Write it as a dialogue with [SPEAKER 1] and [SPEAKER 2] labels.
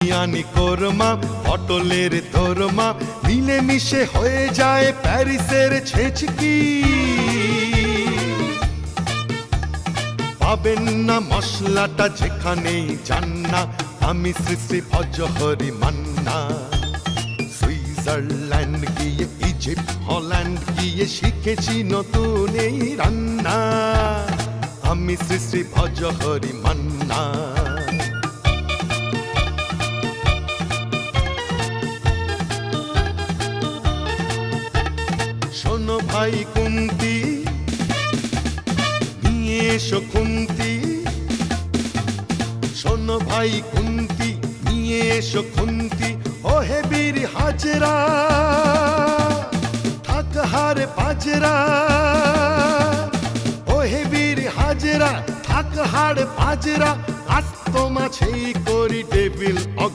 [SPEAKER 1] বিরিয়ানি কোরমা পটলের দোরমা মিলে মিশে হয়ে যায় প্যারিসের ছেচকি। পাবেন না মশলাটা যেখানেই যান না, আমি শ্রী শ্রী ভজহরি মান্না। সুইজারল্যান্ড গিয়ে ইজিপ্ট হল্যান্ড গিয়ে শিখেছি নতুন এই রান্না, আমি শ্রী শ্রী ভজহরি মান্না। শোনো ভাই কুন্তি, নিয়ে এসো খুন্তি। শোনো ভাই কুন্তি, নিয়ে এসো খুন্তি। ও হে বীর হাজরা থাক হারে পাজরা, ও হে বীর হাজরা থাক হাড় পাজরা। আস্ত মাছেই করি টেবিল